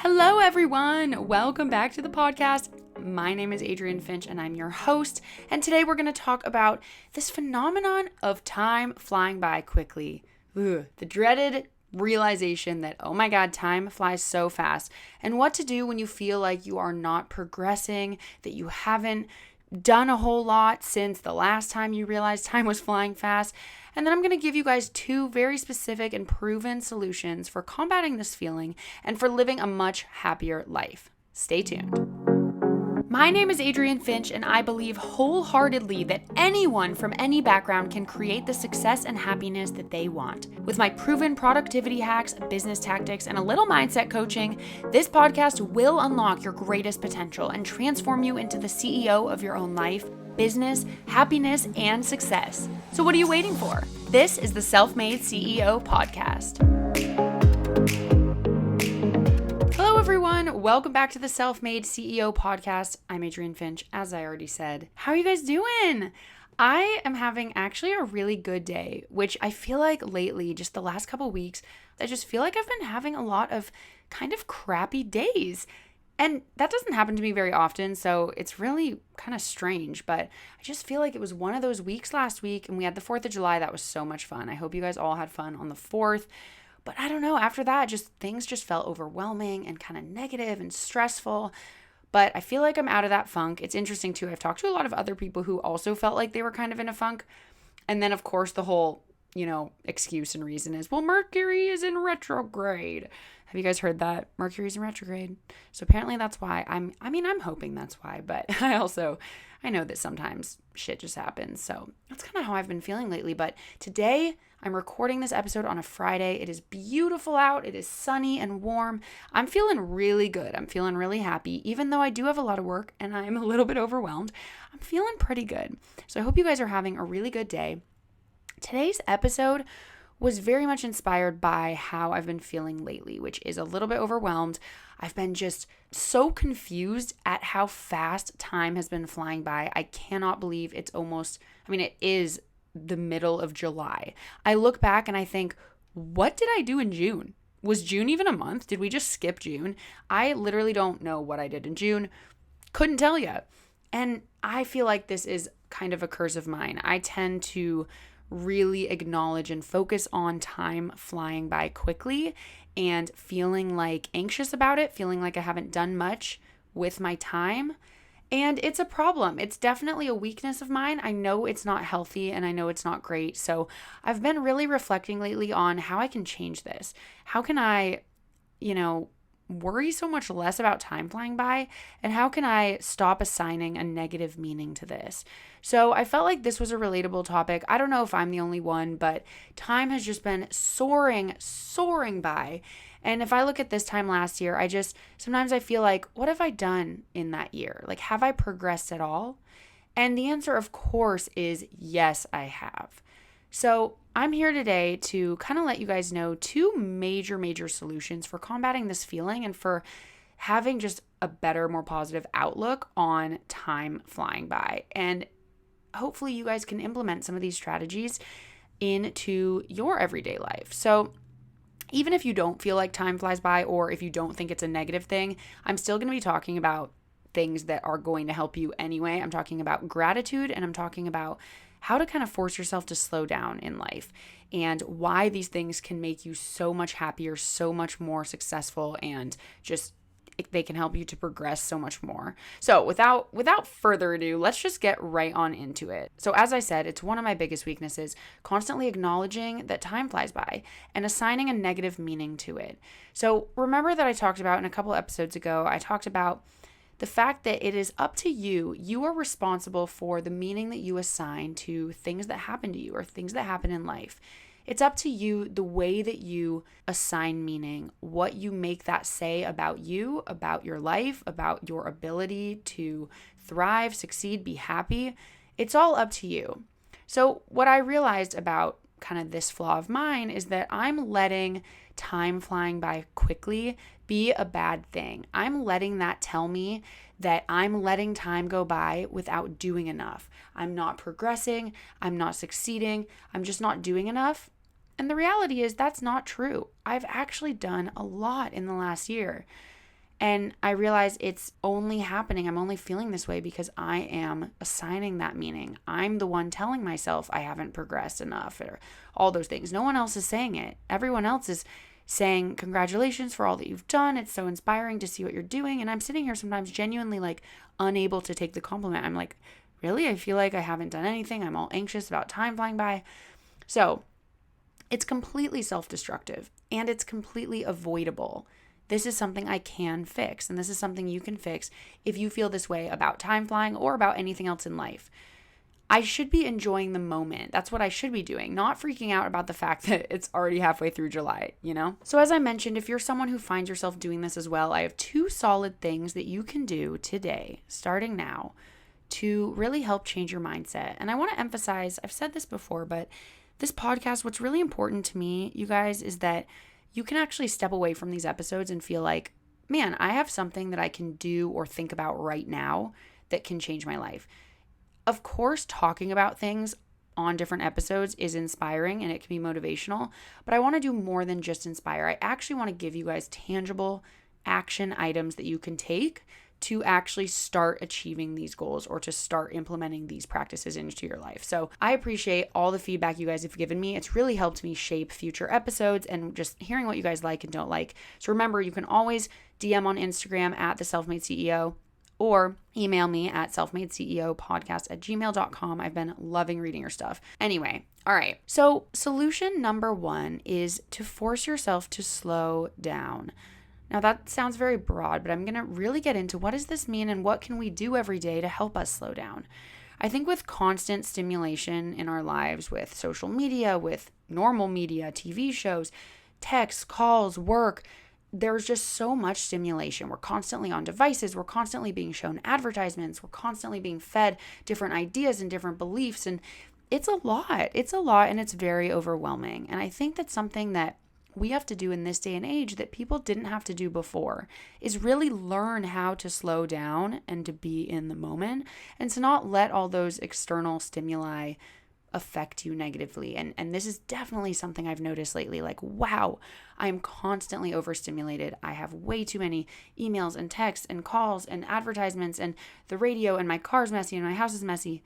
Hello, everyone. Welcome back to the podcast. My name is Adrienne Finch, and I'm your host. And today we're going to talk about this phenomenon of time flying by quickly. The dreaded realization that, oh my God, time flies so fast. And what to do when you feel like you are not progressing, that you haven't done a whole lot since the last time you realized time was flying fast. And then I'm going to give you guys two very specific and proven solutions for combating this feeling and for living a much happier life. Stay tuned. My name is Adrienne Finch, and I believe wholeheartedly that anyone from any background can create the success and happiness that they want. With my proven productivity hacks, business tactics, and a little mindset coaching, this podcast will unlock your greatest potential and transform you into the CEO of your own life, business, happiness, and success. So what are you waiting for? This is the Self-Made CEO podcast. Hello, everyone. Welcome back to the Self-Made CEO podcast. I'm Adrienne Finch, as I already said. How are you guys doing? I am having actually a really good day, which I feel like lately, just the last couple weeks, I just feel like I've been having a lot of kind of crappy days. And that doesn't happen to me very often, so it's really kind of strange, but I just feel like it was one of those weeks last week, and we had the 4th of July. That was so much fun. I hope you guys all had fun on the 4th. But I don't know, after that, things just felt overwhelming and kind of negative and stressful. But I feel like I'm out of that funk. It's interesting too. I've talked to a lot of other people who also felt like they were kind of in a funk. And then of course the whole, excuse and reason is, well, Mercury is in retrograde. Have you guys heard that? Mercury's in retrograde. So apparently that's why. I'm hoping that's why, but I know that sometimes shit just happens. So that's kind of how I've been feeling lately. But today I'm recording this episode on a Friday. It is beautiful out. It is sunny and warm. I'm feeling really good. I'm feeling really happy. Even though I do have a lot of work and I'm a little bit overwhelmed, I'm feeling pretty good. So I hope you guys are having a really good day. Today's episode was very much inspired by how I've been feeling lately, which is a little bit overwhelmed. I've been just so confused at how fast time has been flying by. I cannot believe it is the middle of July. I look back and I think, what did I do in June? Was June even a month? Did we just skip June? I literally don't know what I did in June. Couldn't tell you. And I feel like this is kind of a curse of mine. I tend to really acknowledge and focus on time flying by quickly and feeling like anxious about it, feeling like I haven't done much with my time. And it's a problem. It's definitely a weakness of mine. I know it's not healthy and I know it's not great. So I've been really reflecting lately on how I can change this. How can I, worry so much less about time flying by? And how can I stop assigning a negative meaning to this? So I felt like this was a relatable topic. I don't know if I'm the only one, but time has just been soaring by. And if I look at this time last year, sometimes I feel like, what have I done in that year? Like, have I progressed at all? And the answer, of course, is yes, I have. So I'm here today to kind of let you guys know two major solutions for combating this feeling and for having just a better, more positive outlook on time flying by. And hopefully you guys can implement some of these strategies into your everyday life. So even if you don't feel like time flies by, or if you don't think it's a negative thing, I'm still going to be talking about things that are going to help you anyway. I'm talking about gratitude, and I'm talking about how to kind of force yourself to slow down in life and why these things can make you so much happier, so much more successful, and just they can help you to progress so much more. So without further ado, let's just get right on into it. So as I said, it's one of my biggest weaknesses, constantly acknowledging that time flies by and assigning a negative meaning to it. So remember that I talked about in a couple episodes ago, I talked about the fact that it is up to you. You are responsible for the meaning that you assign to things that happen to you or things that happen in life. It's up to you the way that you assign meaning, what you make that say about you, about your life, about your ability to thrive, succeed, be happy. It's all up to you. So what I realized about kind of this flaw of mine is that I'm letting time flying by quickly be a bad thing. I'm letting that tell me that I'm letting time go by without doing enough. I'm not progressing. I'm not succeeding. I'm just not doing enough. And the reality is that's not true. I've actually done a lot in the last year. And I realize it's only happening. I'm only feeling this way because I am assigning that meaning. I'm the one telling myself I haven't progressed enough or all those things. No one else is saying it. Everyone else is saying, congratulations for all that you've done. It's so inspiring to see what you're doing. And I'm sitting here sometimes genuinely like unable to take the compliment. I'm like, really? I feel like I haven't done anything. I'm all anxious about time flying by. So it's completely self-destructive and it's completely avoidable. This is something I can fix, and this is something you can fix if you feel this way about time flying or about anything else in life. I should be enjoying the moment. That's what I should be doing, not freaking out about the fact that it's already halfway through July, you know? So as I mentioned, if you're someone who finds yourself doing this as well, I have 2 solid things that you can do today, starting now, to really help change your mindset. And I want to emphasize, I've said this before, but this podcast, what's really important to me, you guys, is that you can actually step away from these episodes and feel like, man, I have something that I can do or think about right now that can change my life. Of course, talking about things on different episodes is inspiring and it can be motivational, but I want to do more than just inspire. I actually want to give you guys tangible action items that you can take to actually start achieving these goals or to start implementing these practices into your life. So I appreciate all the feedback you guys have given me. It's really helped me shape future episodes and just hearing what you guys like and don't like. So remember, you can always DM on Instagram at the Self-Made CEO or email me at selfmadeceopodcast@gmail.com. I've been loving reading your stuff. Anyway, all right. So solution number 1 is to force yourself to slow down. Now that sounds very broad, but I'm going to really get into what does this mean and what can we do every day to help us slow down. I think with constant stimulation in our lives, with social media, with normal media, TV shows, texts, calls, work, there's just so much stimulation. We're constantly on devices. We're constantly being shown advertisements. We're constantly being fed different ideas and different beliefs. And it's a lot. It's a lot and it's very overwhelming. And I think that's something that we have to do in this day and age that people didn't have to do before is really learn how to slow down and to be in the moment and to not let all those external stimuli affect you negatively. And this is definitely something I've noticed lately. Like, wow, I'm constantly overstimulated. I have way too many emails and texts and calls and advertisements and the radio and my car's messy and my house is messy.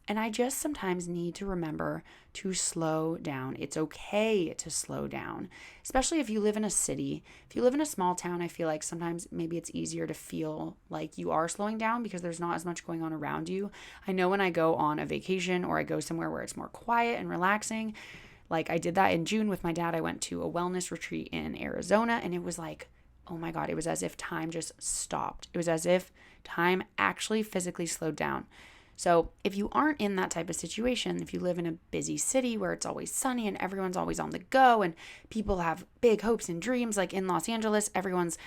And I just sometimes need to remember to slow down. It's okay to slow down, especially if you live in a city. If you live in a small town, I feel like sometimes maybe it's easier to feel like you are slowing down because there's not as much going on around you. I know when I go on a vacation or I go somewhere where it's more quiet and relaxing, like I did that in June with my dad. I went to a wellness retreat in Arizona and it was like, oh my God, it was as if time just stopped. It was as if time actually physically slowed down. So if you aren't in that type of situation, if you live in a busy city where it's always sunny and everyone's always on the go and people have big hopes and dreams, like in Los Angeles, everyone's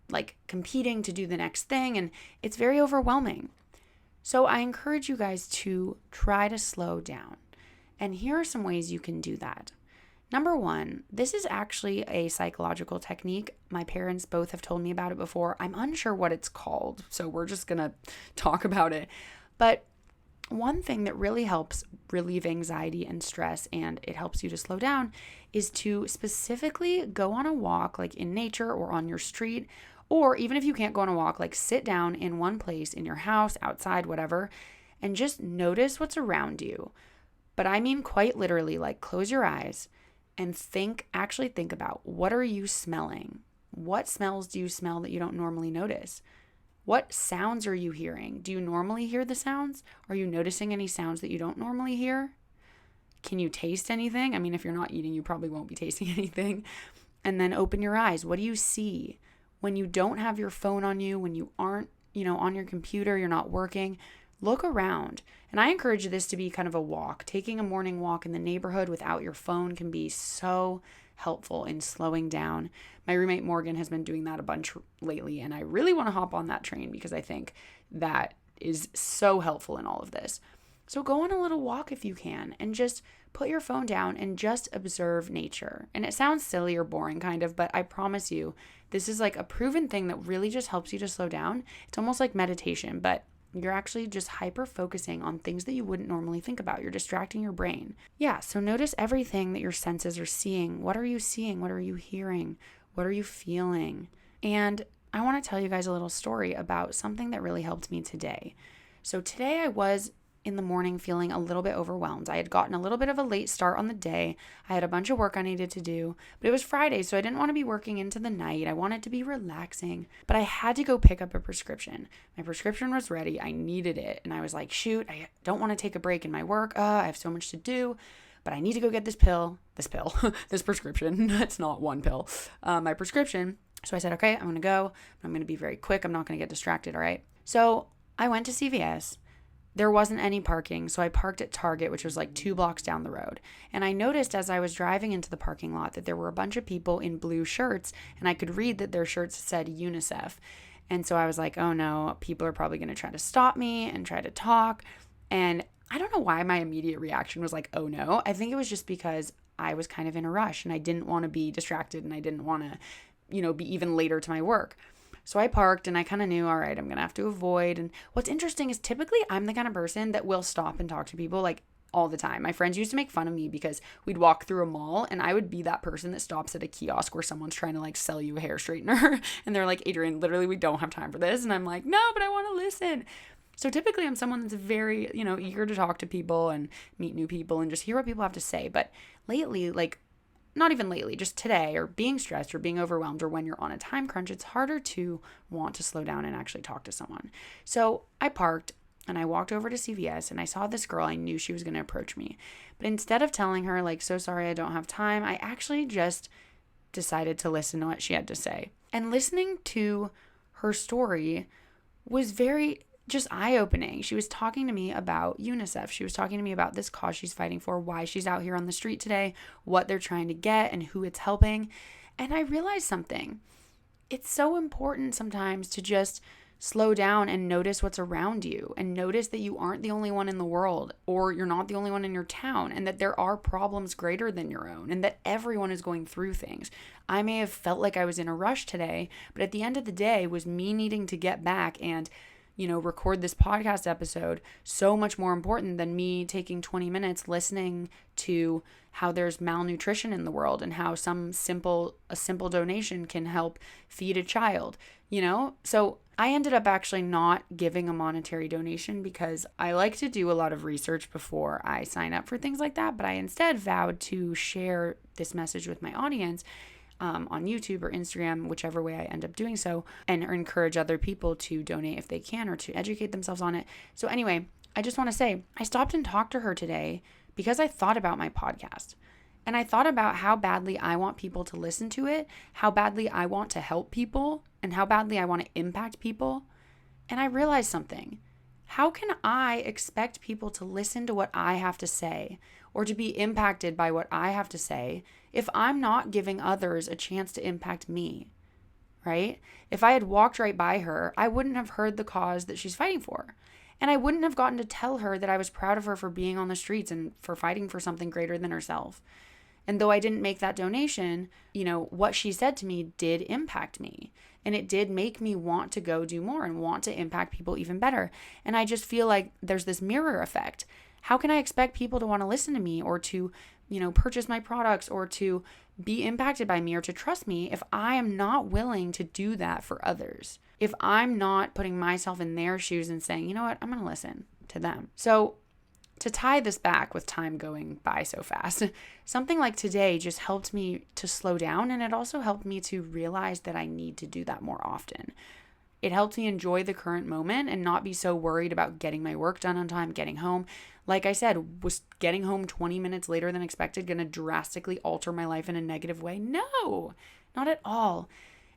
like competing to do the next thing and it's very overwhelming. So I encourage you guys to try to slow down. And here are some ways you can do that. Number 1, this is actually a psychological technique. My parents both have told me about it before. I'm unsure what it's called, so we're just going to talk about it. But one thing that really helps relieve anxiety and stress, and it helps you to slow down, is to specifically go on a walk, like in nature or on your street, or even if you can't go on a walk, like sit down in one place in your house, outside, whatever, and just notice what's around you. But I mean quite literally, like close your eyes and actually think about what are you smelling? What smells do you smell that you don't normally notice? What sounds are you hearing? Do you normally hear the sounds? Are you noticing any sounds that you don't normally hear? Can you taste anything? I mean, if you're not eating, you probably won't be tasting anything. And then open your eyes. What do you see? When you don't have your phone on you, when you aren't, on your computer, you're not working, look around. And I encourage this to be kind of a walk. Taking a morning walk in the neighborhood without your phone can be so helpful in slowing down. My roommate Morgan has been doing that a bunch lately, and I really want to hop on that train because I think that is so helpful in all of this. So go on a little walk if you can and just put your phone down and just observe nature. And it sounds silly or boring kind of, but I promise you, this is like a proven thing that really just helps you to slow down. It's almost like meditation, but you're actually just hyper focusing on things that you wouldn't normally think about. You're distracting your brain. Yeah, so notice everything that your senses are seeing. What are you seeing? What are you hearing? What are you feeling? And I want to tell you guys a little story about something that really helped me today. So today I was in the morning feeling a little bit overwhelmed. I had gotten a little bit of a late start on the day. I had a bunch of work I needed to do, but it was Friday, so I didn't want to be working into the night. I wanted to be relaxing, but I had to go pick up a prescription. My prescription was ready. I needed it. And I was like, shoot, I don't want to take a break in my work. I have so much to do, but I need to go get this this prescription. It's not one pill, my prescription. So I said, okay, I'm going to go. I'm going to be very quick. I'm not going to get distracted. All right. So I went to CVS. There wasn't any parking, so I parked at Target, which was like 2 blocks down the road. And I noticed as I was driving into the parking lot that there were a bunch of people in blue shirts, and I could read that their shirts said UNICEF. And so I was like, oh no, people are probably going to try to stop me and try to talk. And I don't know why my immediate reaction was like, oh no. I think it was just because I was kind of in a rush and I didn't want to be distracted and I didn't want to, be even later to my work. So I parked and I kind of knew, all right, I'm going to have to avoid. And what's interesting is typically I'm the kind of person that will stop and talk to people like all the time. My friends used to make fun of me because we'd walk through a mall and I would be that person that stops at a kiosk where someone's trying to like sell you a hair straightener. And they're like, Adrienne, literally, we don't have time for this. And I'm like, no, but I want to listen. So typically I'm someone that's very, eager to talk to people and meet new people and just hear what people have to say. But lately, not even lately, just today, or being stressed or being overwhelmed or when you're on a time crunch, it's harder to want to slow down and actually talk to someone. So I parked and I walked over to CVS and I saw this girl. I knew she was going to approach me. But instead of telling her like, so sorry, I don't have time, I actually just decided to listen to what she had to say. And listening to her story was very just eye-opening. She was talking to me about UNICEF. She was talking to me about this cause she's fighting for, why she's out here on the street today, what they're trying to get, and who it's helping. And I realized something. It's so important sometimes to just slow down and notice what's around you and notice that you aren't the only one in the world, or you're not the only one in your town, and that there are problems greater than your own, and that everyone is going through things. I may have felt like I was in a rush today, but at the end of the day was me needing to get back and record this podcast episode so much more important than me taking 20 minutes listening to how there's malnutrition in the world and how a simple donation can help feed a child, So I ended up actually not giving a monetary donation because I like to do a lot of research before I sign up for things like that, but I instead vowed to share this message with my audience on YouTube or Instagram, whichever way I end up doing so, and encourage other people to donate if they can or to educate themselves on it. So anyway, I just want to say, I stopped and talked to her today because I thought about my podcast. And I thought about how badly I want people to listen to it, how badly I want to help people, and how badly I want to impact people. And I realized something. How can I expect people to listen to what I have to say or to be impacted by what I have to say if I'm not giving others a chance to impact me, right? If I had walked right by her, I wouldn't have heard the cause that she's fighting for. And I wouldn't have gotten to tell her that I was proud of her for being on the streets and for fighting for something greater than herself. And though I didn't make that donation, what she said to me did impact me. And it did make me want to go do more and want to impact people even better. And I just feel like there's this mirror effect. How can I expect people to want to listen to me or to, purchase my products or to be impacted by me or to trust me if I am not willing to do that for others? If I'm not putting myself in their shoes and saying, you know what, I'm going to listen to them. So to tie this back with time going by so fast, something like today just helped me to slow down, and it also helped me to realize that I need to do that more often. It helped me enjoy the current moment and not be so worried about getting my work done on time, getting home. Like I said, was getting home 20 minutes later than expected going to drastically alter my life in a negative way? No, not at all.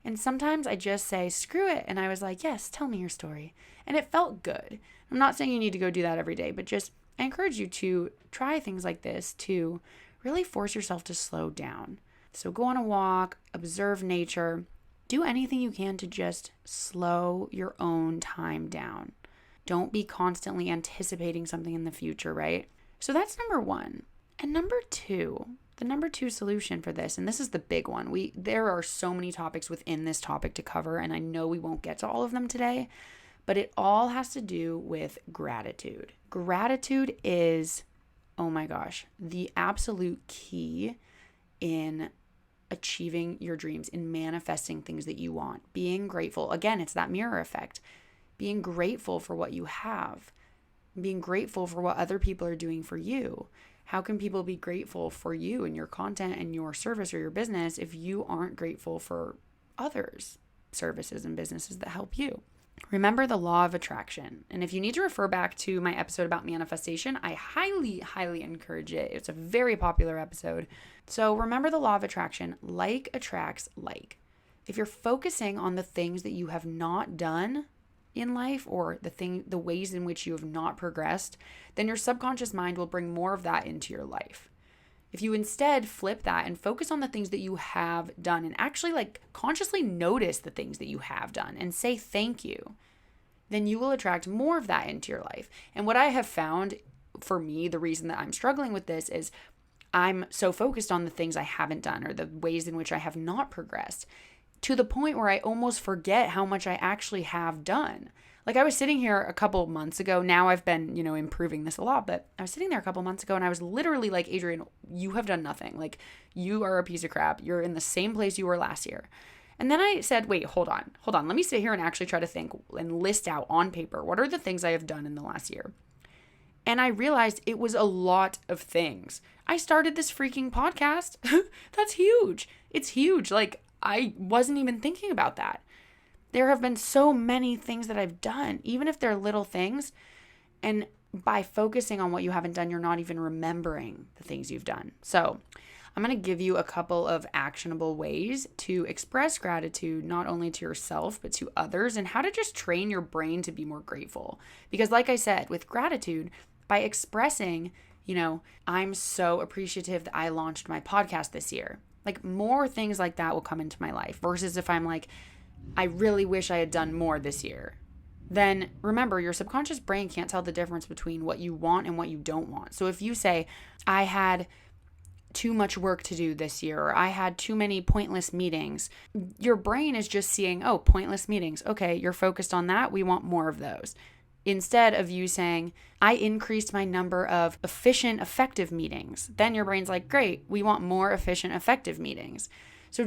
And sometimes I just say, screw it. And I was like, yes, tell me your story. And it felt good. I'm not saying you need to go do that every day, but just I encourage you to try things like this to really force yourself to slow down. So go on a walk, observe nature, do anything you can to just slow your own time down. Don't be constantly anticipating something in the future, right? So that's number one. And number two, the number two solution for this, and this is the big one. There are so many topics within this topic to cover, and I know we won't get to all of them today, but it all has to do with gratitude. Gratitude is, oh my gosh, the absolute key in achieving your dreams, in manifesting things that you want, being grateful. Again, it's that mirror effect. Being grateful for what you have, being grateful for what other people are doing for you. How can people be grateful for you and your content and your service or your business if you aren't grateful for others' services and businesses that help you? Remember the law of attraction. And if you need to refer back to my episode about manifestation, I highly, highly encourage it. It's a very popular episode. So remember the law of attraction. Like attracts like. If you're focusing on the things that you have not done in life, or the ways in which you have not progressed, then your subconscious mind will bring more of that into your life. If you instead flip that and focus on the things that you have done, and actually consciously notice the things that you have done and say thank you, then you will attract more of that into your life. And what I have found, for me, the reason that I'm struggling with this is I'm so focused on the things I haven't done or the ways in which I have not progressed, to the point where I almost forget how much I actually have done. Like, I was sitting here a couple months ago. Now I've been, improving this a lot, but I was sitting there a couple months ago and I was literally like, Adrienne, you have done nothing. Like, you are a piece of crap. You're in the same place you were last year. And then I said, wait, hold on. Let me sit here and actually try to think and list out on paper, what are the things I have done in the last year? And I realized it was a lot of things. I started this freaking podcast. That's huge. It's huge. Like, I wasn't even thinking about that. There have been so many things that I've done, even if they're little things. And by focusing on what you haven't done, you're not even remembering the things you've done. So I'm going to give you a couple of actionable ways to express gratitude, not only to yourself, but to others, and how to just train your brain to be more grateful. Because like I said, with gratitude, by expressing, I'm so appreciative that I launched my podcast this year. Like, more things like that will come into my life, versus if I'm like, I really wish I had done more this year. Then remember, your subconscious brain can't tell the difference between what you want and what you don't want. So if you say, I had too much work to do this year, or I had too many pointless meetings, your brain is just seeing, oh, pointless meetings. Okay, you're focused on that. We want more of those. Instead of you saying, I increased my number of efficient, effective meetings, then your brain's like, great, we want more efficient, effective meetings. So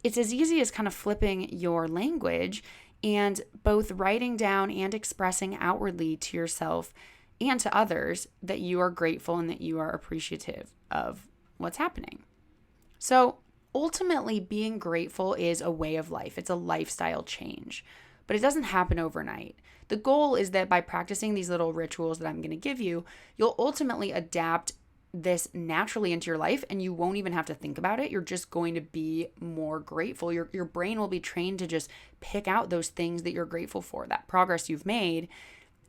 it's as easy as kind of flipping your language and both writing down and expressing outwardly to yourself and to others that you are grateful and that you are appreciative of what's happening. So ultimately, being grateful is a way of life. It's a lifestyle change, but it doesn't happen overnight. The goal is that by practicing these little rituals that I'm going to give you, you'll ultimately adapt this naturally into your life, and you won't even have to think about it. You're just going to be more grateful. Your brain will be trained to just pick out those things that you're grateful for, that progress you've made,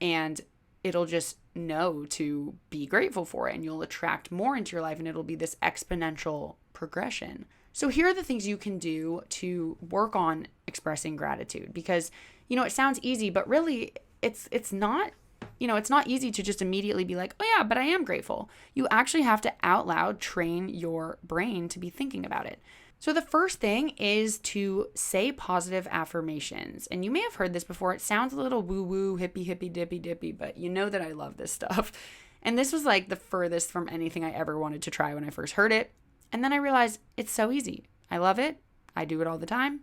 and it'll just know to be grateful for it, and you'll attract more into your life, and it'll be this exponential progression. So here are the things you can do to work on expressing gratitude, because it sounds easy, but really it's not. It's not easy to just immediately be like, oh yeah, but I am grateful. You actually have to out loud train your brain to be thinking about it. So the first thing is to say positive affirmations. And you may have heard this before. It sounds a little woo-woo, hippie, dippy, but you know that I love this stuff. And this was like the furthest from anything I ever wanted to try when I first heard it. And then I realized it's so easy. I love it. I do it all the time.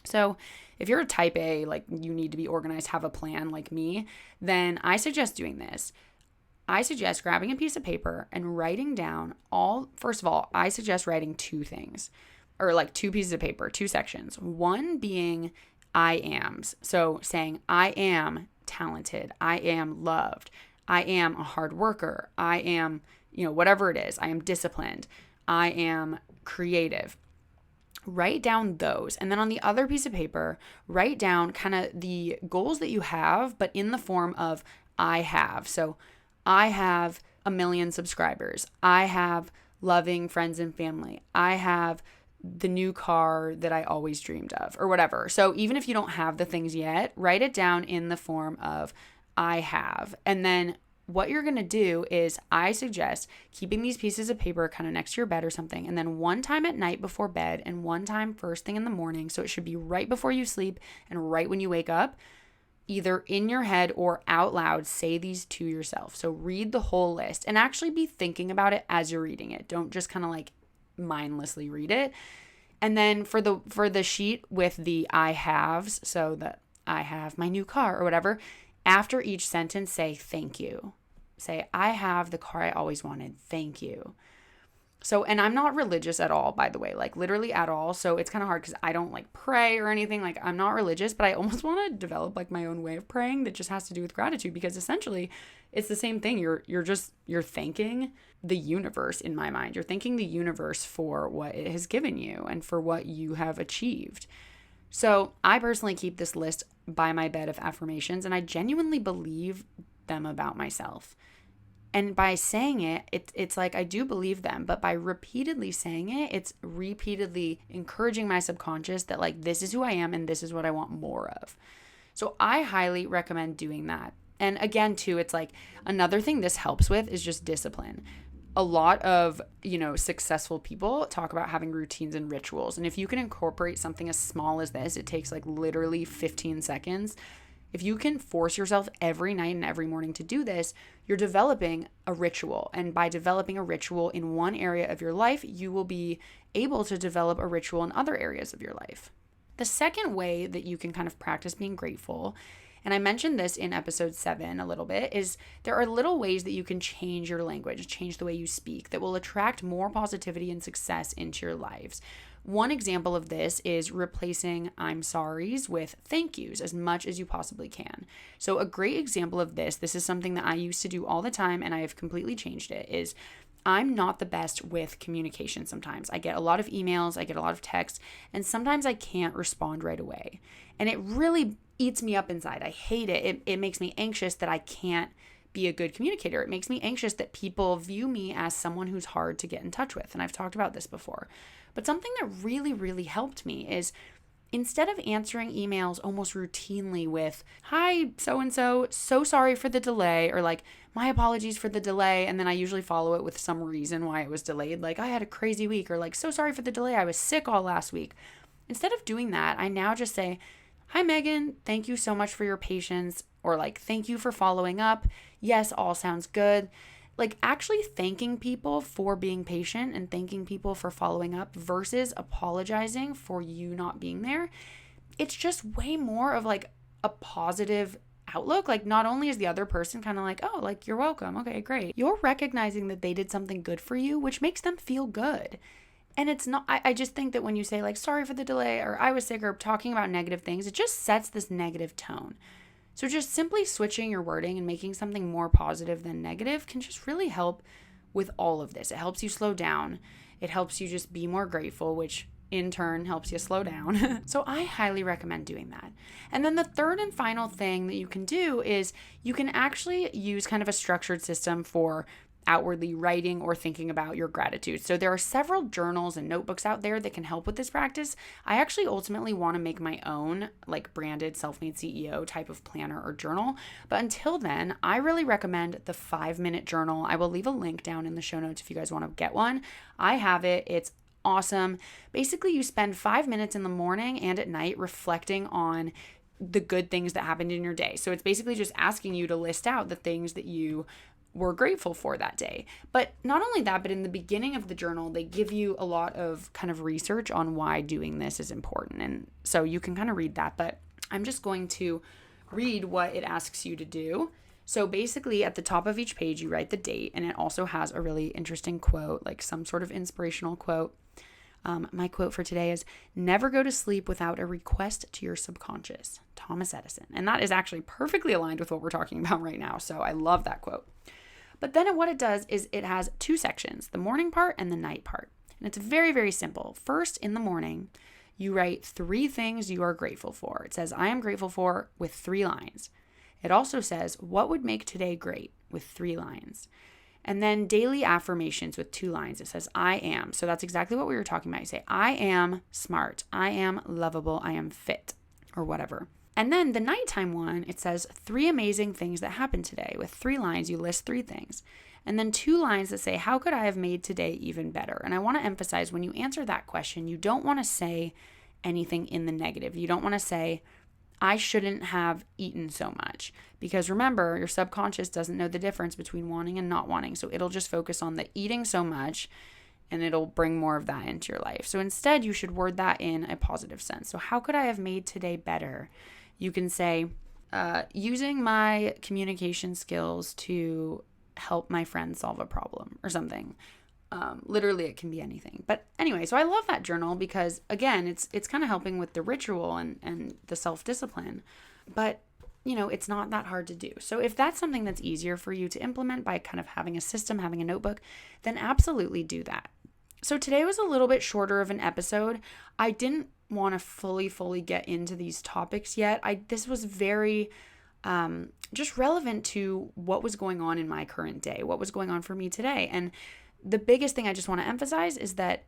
So if you're a type A, like you need to be organized, have a plan like me, then I suggest doing this. I suggest grabbing a piece of paper and writing down first of all, I suggest writing two things, or like two pieces of paper, two sections. One being I ams. So saying I am talented, I am loved, I am a hard worker, I am, whatever it is, I am disciplined, I am creative. Write down those. And then on the other piece of paper, write down kind of the goals that you have, but in the form of I have. So I have 1 million subscribers. I have loving friends and family. I have the new car that I always dreamed of, or whatever. So even if you don't have the things yet, write it down in the form of I have. And then what you're going to do is I suggest keeping these pieces of paper kind of next to your bed or something. And then one time at night before bed and one time first thing in the morning. So it should be right before you sleep and right when you wake up, either in your head or out loud, say these to yourself. So read the whole list and actually be thinking about it as you're reading it. Don't just kind of like mindlessly read it. And then for the sheet with the I haves, so that I have my new car or whatever, after each sentence say thank you. Say, I have the car I always wanted. Thank you. So, and I'm not religious at all, by the way, like literally at all. So it's kind of hard because I don't like pray or anything. Like I'm not religious, but I almost want to develop like my own way of praying that just has to do with gratitude, because essentially it's the same thing. You're thanking the universe in my mind. You're thanking the universe for what it has given you and for what you have achieved. So I personally keep this list by my bed of affirmations, and I genuinely believe them about myself. And by saying it, it's like I do believe them, but by repeatedly saying it, it's repeatedly encouraging my subconscious that like this is who I am and this is what I want more of. So I highly recommend doing that. And again, too, it's like another thing this helps with is just discipline. A lot of, successful people talk about having routines and rituals. And if you can incorporate something as small as this, it takes like literally 15 seconds. If you can force yourself every night and every morning to do this, you're developing a ritual. And by developing a ritual in one area of your life, you will be able to develop a ritual in other areas of your life. The second way that you can kind of practice being grateful, and I mentioned this in episode 7 a little bit, is there are little ways that you can change your language, change the way you speak, that will attract more positivity and success into your lives. One example of this is replacing I'm sorry's with thank yous as much as you possibly can. So a great example of this is something that I used to do all the time, and I have completely changed it, is I'm not the best with communication sometimes. I get a lot of emails, I get a lot of texts, and sometimes I can't respond right away. And it really eats me up inside. I hate it. It makes me anxious that I can't be a good communicator. It makes me anxious that people view me as someone who's hard to get in touch with. And I've talked about this before. But something that really, really helped me is instead of answering emails almost routinely with, hi, so-and-so, so sorry for the delay, or like, my apologies for the delay, and then I usually follow it with some reason why it was delayed, like, I had a crazy week, or like, so sorry for the delay, I was sick all last week. Instead of doing that, I now just say, hi, Megan, thank you so much for your patience, or like, thank you for following up. Yes, all sounds good. Like actually thanking people for being patient and thanking people for following up versus apologizing for you not being there. It's just way more of like a positive outlook. Like not only is the other person kind of like, oh, like you're welcome. Okay, great. You're recognizing that they did something good for you, which makes them feel good. And it's not, I just think that when you say like, sorry for the delay, or I was sick, or talking about negative things, it just sets this negative tone. So just simply switching your wording and making something more positive than negative can just really help with all of this. It helps you slow down. It helps you just be more grateful, which in turn helps you slow down. So I highly recommend doing that. And then the third and final thing that you can do is you can actually use kind of a structured system for outwardly writing or thinking about your gratitude. So there are several journals and notebooks out there that can help with this practice. I actually ultimately want to make my own like branded self-made CEO type of planner or journal. But until then, I really recommend the 5-minute journal. I will leave a link down in the show notes if you guys want to get one. I have it. It's awesome. Basically, you spend 5 minutes in the morning and at night reflecting on the good things that happened in your day. So it's basically just asking you to list out the things that you were grateful for that day. But not only that, but in the beginning of the journal, they give you a lot of kind of research on why doing this is important. And so you can kind of read that, but I'm just going to read what it asks you to do. So basically at the top of each page, you write the date, and it also has a really interesting quote, like some sort of inspirational quote. My quote for today is, never go to sleep without a request to your subconscious, Thomas Edison. And that is actually perfectly aligned with what we're talking about right now. So I love that quote. But then what it does is it has 2 sections, the morning part and the night part. And it's very, very simple. First, in the morning, you write 3 things you are grateful for. It says, I am grateful for, with 3 lines. It also says, what would make today great, with 3 lines. And then daily affirmations with 2 lines. It says, I am. So that's exactly what we were talking about. You say, I am smart. I am lovable. I am fit, or whatever. And then the nighttime one, it says 3 amazing things that happened today. With 3 lines, you list 3 things. And then 2 lines that say, how could I have made today even better? And I want to emphasize, when you answer that question, you don't want to say anything in the negative. You don't want to say, I shouldn't have eaten so much. Because remember, your subconscious doesn't know the difference between wanting and not wanting. So it'll just focus on the eating so much and it'll bring more of that into your life. So instead, you should word that in a positive sense. So how could I have made today better? You can say, using my communication skills to help my friend solve a problem or something. Literally, it can be anything. But anyway, so I love that journal because, again, it's kind of helping with the ritual and the self-discipline. But, it's not that hard to do. So if that's something that's easier for you to implement by kind of having a system, having a notebook, then absolutely do that. So today was a little bit shorter of an episode. I didn't want to fully get into these topics yet. This was very just relevant to what was going on in my current day, what was going on for me today. And the biggest thing I just want to emphasize is that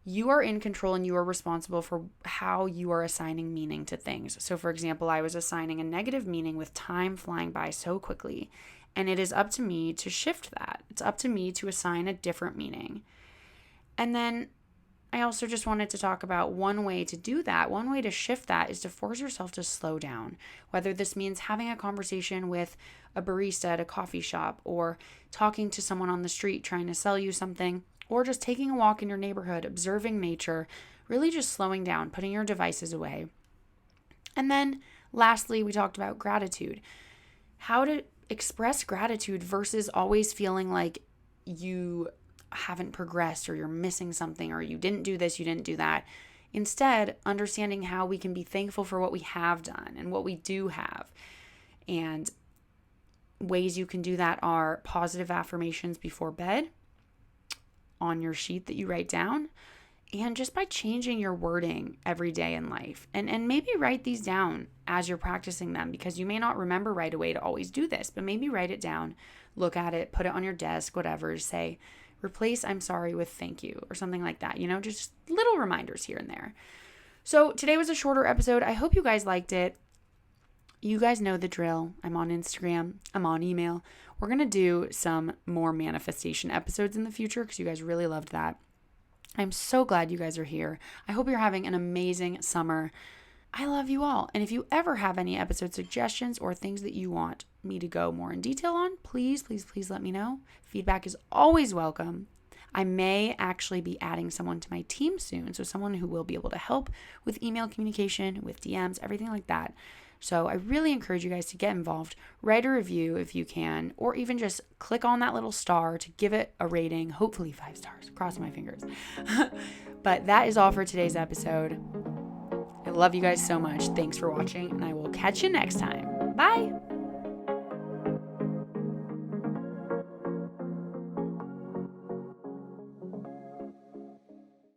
you are in control and you are responsible for how you are assigning meaning to things. So for example, I was assigning a negative meaning with time flying by so quickly, and it is up to me to shift that. It's up to me to assign a different meaning. And then I also just wanted to talk about one way to do that. One way to shift that is to force yourself to slow down, whether this means having a conversation with a barista at a coffee shop, or talking to someone on the street trying to sell you something, or just taking a walk in your neighborhood, observing nature, really just slowing down, putting your devices away. And then lastly, we talked about gratitude, how to express gratitude versus always feeling like you haven't progressed or you're missing something or you didn't do this, you didn't do that. Instead, understanding how we can be thankful for what we have done and what we do have. And ways you can do that are positive affirmations before bed, on your sheet that you write down, and just by changing your wording every day in life. And maybe write these down as you're practicing them, because you may not remember right away to always do this, but maybe write it down, look at it, put it on your desk, whatever, say, replace "I'm sorry" with "thank you" or something like that, just little reminders here and there. So today was a shorter episode. I hope you guys liked it. You guys know the drill. I'm on Instagram. I'm on email. We're going to do some more manifestation episodes in the future because you guys really loved that. I'm so glad you guys are here. I hope you're having an amazing summer. I love you all. And if you ever have any episode suggestions or things that you want me to go more in detail on, please let me know. Feedback is always welcome. I may actually be adding someone to my team soon, so someone who will be able to help with email communication, with DMs, everything like that. So I really encourage you guys to get involved. Write a review if you can, or even just click on that little star to give it a rating, hopefully 5 stars, crossing my fingers. But that is all for today's episode. I love you guys so much. Thanks for watching, and I will catch you next time. Bye.